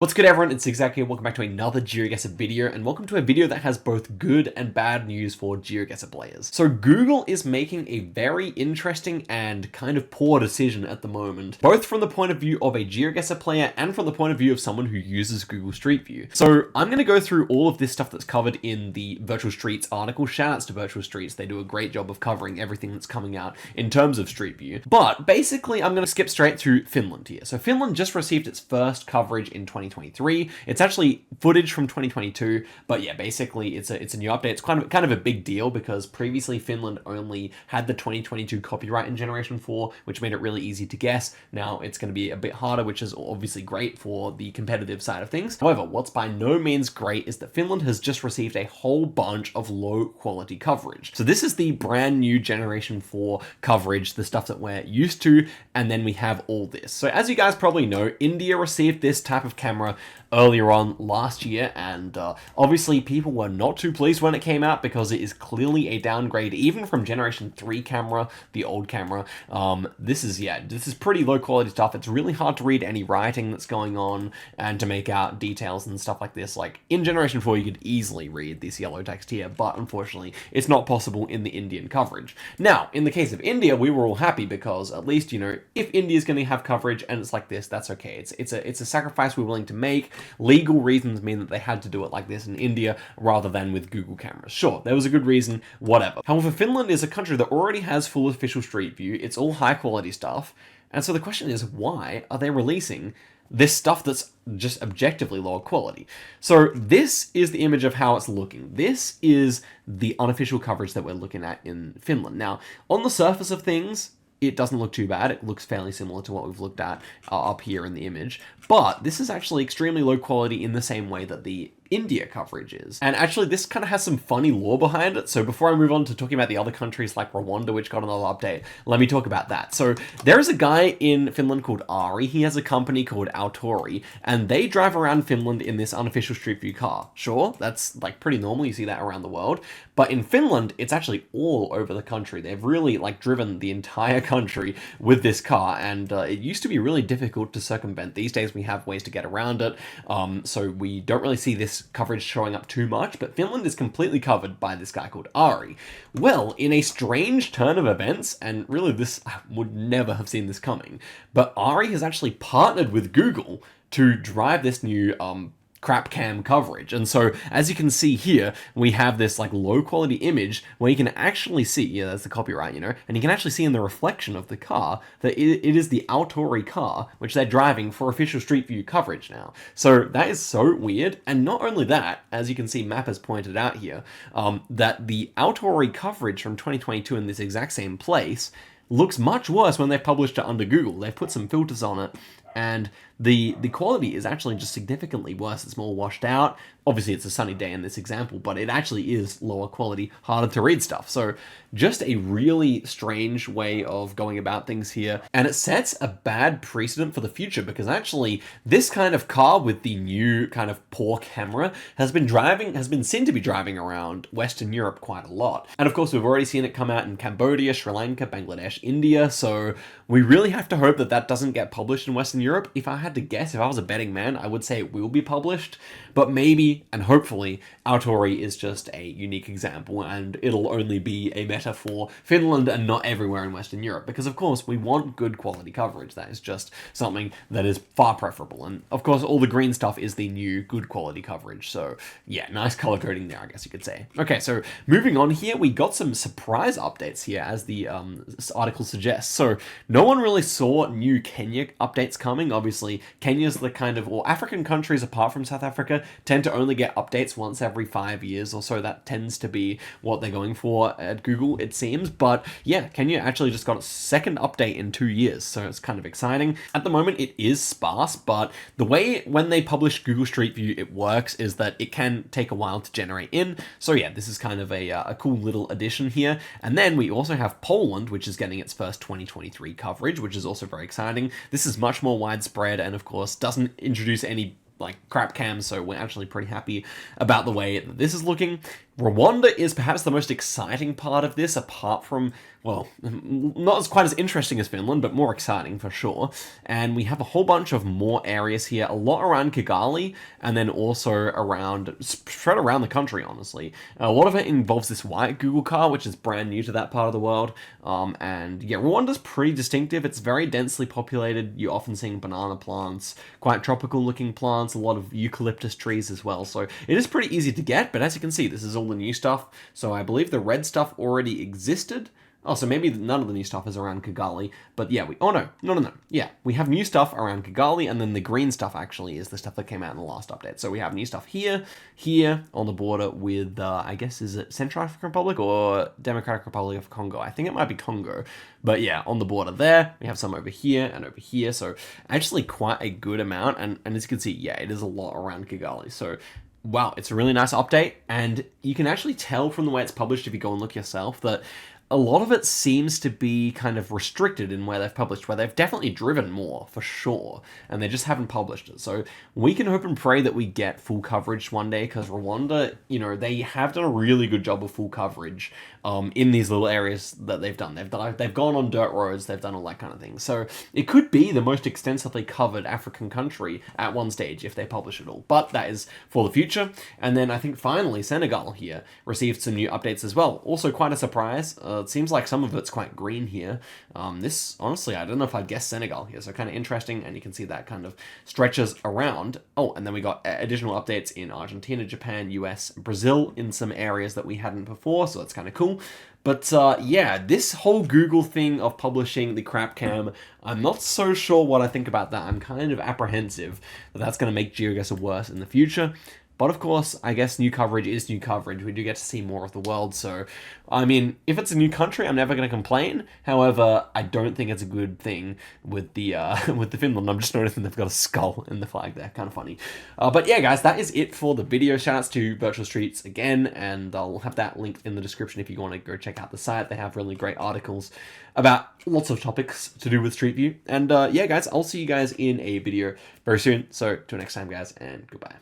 What's good, everyone? It's Zigzag here. Welcome back to another Geoguessr video, and welcome to a video that has both good and bad news for Geoguessr players. So Google is making a very interesting and kind of poor decision at the moment, both from the point of view of a Geoguessr player and from the point of view of someone who uses Google Streetview. So I'm going to go through all of this stuff that's covered in the Virtual Streets article. Shoutouts to Virtual Streets. They do a great job of covering everything that's coming out in terms of Street View. But basically, I'm going to skip straight to Finland here. So Finland just received its first coverage in 2023. It's actually footage from 2022, but yeah, basically it's a new update. It's kind of a big deal because previously Finland only had the 2022 copyright in Generation 4, which made it really easy to guess. Now it's going to be a bit harder, which is obviously great for the competitive side of things. However, what's by no means great is that Finland has just received a whole bunch of low quality coverage. So this is the brand new Generation 4 coverage, the stuff that we're used to, and then we have all this. So as you guys probably know, India received this type of camera earlier on last year, and obviously people were not too pleased when it came out because it is clearly a downgrade even from Generation 3 camera, the old camera. This is pretty low quality stuff. It's really hard to read any writing that's going on and to make out details and stuff like this. Like in Generation 4 you could easily read this yellow text here, but unfortunately it's not possible in the Indian coverage. Now in the case of India, we were all happy because at least, you know, if India's going to have coverage and it's like this, that's okay. It's a sacrifice we're willing to make. Legal reasons mean that they had to do it like this in India rather than with Google cameras. Sure, there was a good reason, whatever. However, Finland is a country that already has full official Street View. It's all high quality stuff. And so the question is, why are they releasing this stuff that's just objectively lower quality? So this is the image of how it's looking. This is the unofficial coverage that we're looking at in Finland. Now, on the surface of things, it doesn't look too bad. It looks fairly similar to what we've looked at up here in the image. But this is actually extremely low quality in the same way that the India coverage is. And actually this kind of has some funny lore behind it. So before I move on to talking about the other countries like Rwanda, which got another update, let me talk about that. So there is a guy in Finland called Ari. He has a company called Autori, and they drive around Finland in this unofficial Street View car. Sure, that's like pretty normal. You see that around the world. But in Finland, it's actually all over the country. They've really like driven the entire country with this car, and it used to be really difficult to circumvent. These days we have ways to get around it, so we don't really see this coverage showing up too much, but Finland is completely covered by this guy called Ari. Well, in a strange turn of events, and really this, I would never have seen this coming, but Ari has actually partnered with Google to drive this new crap cam coverage. And so as you can see here, we have this like low quality image where you can actually see, yeah, that's the copyright, you know, and you can actually see in the reflection of the car that it is the Autori car which they're driving for official Street View coverage now. So that is so weird. And not only that, as you can see, Map has pointed out here, that the Autori coverage from 2022 in this exact same place looks much worse when they published it under Google. They've put some filters on it, and the quality is actually just significantly worse. It's more washed out. Obviously, it's a sunny day in this example, but it actually is lower quality, harder to read stuff. So just a really strange way of going about things here. And it sets a bad precedent for the future because actually this kind of car with the new kind of poor camera has been seen to be driving around Western Europe quite a lot. And of course, we've already seen it come out in Cambodia, Sri Lanka, Bangladesh, India. So we really have to hope that that doesn't get published in Western Europe. If I had to guess, if I was a betting man, I would say it will be published, but maybe and hopefully Autori is just a unique example and it'll only be a meta for Finland and not everywhere in Western Europe, because of course we want good quality coverage. That is just something that is far preferable. And of course all the green stuff is the new good quality coverage. So yeah, nice color coding there, I guess you could say. Okay, so moving on here, we got some surprise updates here as the article suggests. So no one really saw new Kenya updates coming. Obviously Kenya's the kind of, or African countries apart from South Africa tend to only get updates once every 5 years or so. That tends to be what they're going for at Google, it seems. But yeah, Kenya actually just got its second update in 2 years, so it's kind of exciting. At the moment it is sparse, but the way when they publish Google Street View it works is that it can take a while to generate in. So yeah, this is kind of a cool little addition here. And then we also have Poland, which is getting its first 2023 coverage, which is also very exciting. This is much more widespread and of course doesn't introduce any like crap cams, so we're actually pretty happy about the way that this is looking. Rwanda is perhaps the most exciting part of this, apart from well, not as quite as interesting as Finland, but more exciting for sure. And we have a whole bunch of more areas here, a lot around Kigali, and then also around, spread around the country, honestly. A lot of it involves this white Google car, which is brand new to that part of the world. And yeah, Rwanda's pretty distinctive. It's very densely populated. You're often seeing banana plants, quite tropical looking plants, a lot of eucalyptus trees as well. So it is pretty easy to get, but as you can see, this is all the new stuff. So I believe the red stuff already existed. Oh, so maybe none of the new stuff is around Kigali, but yeah, no. Yeah, we have new stuff around Kigali, and then the green stuff actually is the stuff that came out in the last update. So we have new stuff here on the border with, I guess, is it Central African Republic or Democratic Republic of Congo? I think it might be Congo, but yeah, on the border there, we have some over here and over here, so actually quite a good amount, and as you can see, yeah, it is a lot around Kigali, so wow, it's a really nice update, and you can actually tell from the way it's published if you go and look yourself that a lot of it seems to be kind of restricted in where they've published, where they've definitely driven more, for sure, and they just haven't published it. So we can hope and pray that we get full coverage one day, because Rwanda, they have done a really good job of full coverage in these little areas that they've done. They've gone on dirt roads, they've done all that kind of thing. So it could be the most extensively covered African country at one stage if they publish it all. But that is for the future. And then I think finally Senegal here received some new updates as well. Also quite a surprise. It seems like some of it's quite green here. This, honestly, I don't know if I'd guess Senegal here, so kind of interesting, and you can see that kind of stretches around. Oh, and then we got additional updates in Argentina, Japan, US, Brazil in some areas that we hadn't before, so that's kind of cool. But yeah, this whole Google thing of publishing the crap cam, I'm not so sure what I think about that. I'm kind of apprehensive that that's going to make Geoguessr worse in the future. But of course, I guess new coverage is new coverage. We do get to see more of the world. So, I mean, if it's a new country, I'm never going to complain. However, I don't think it's a good thing with the with the Finland. I'm just noticing they've got a skull in the flag there. Kind of funny. But yeah, guys, that is it for the video. Shoutouts to Virtual Streets again, and I'll have that linked in the description if you want to go check out the site. They have really great articles about lots of topics to do with Street View. And yeah, guys, I'll see you guys in a video very soon. So, till next time, guys, and goodbye.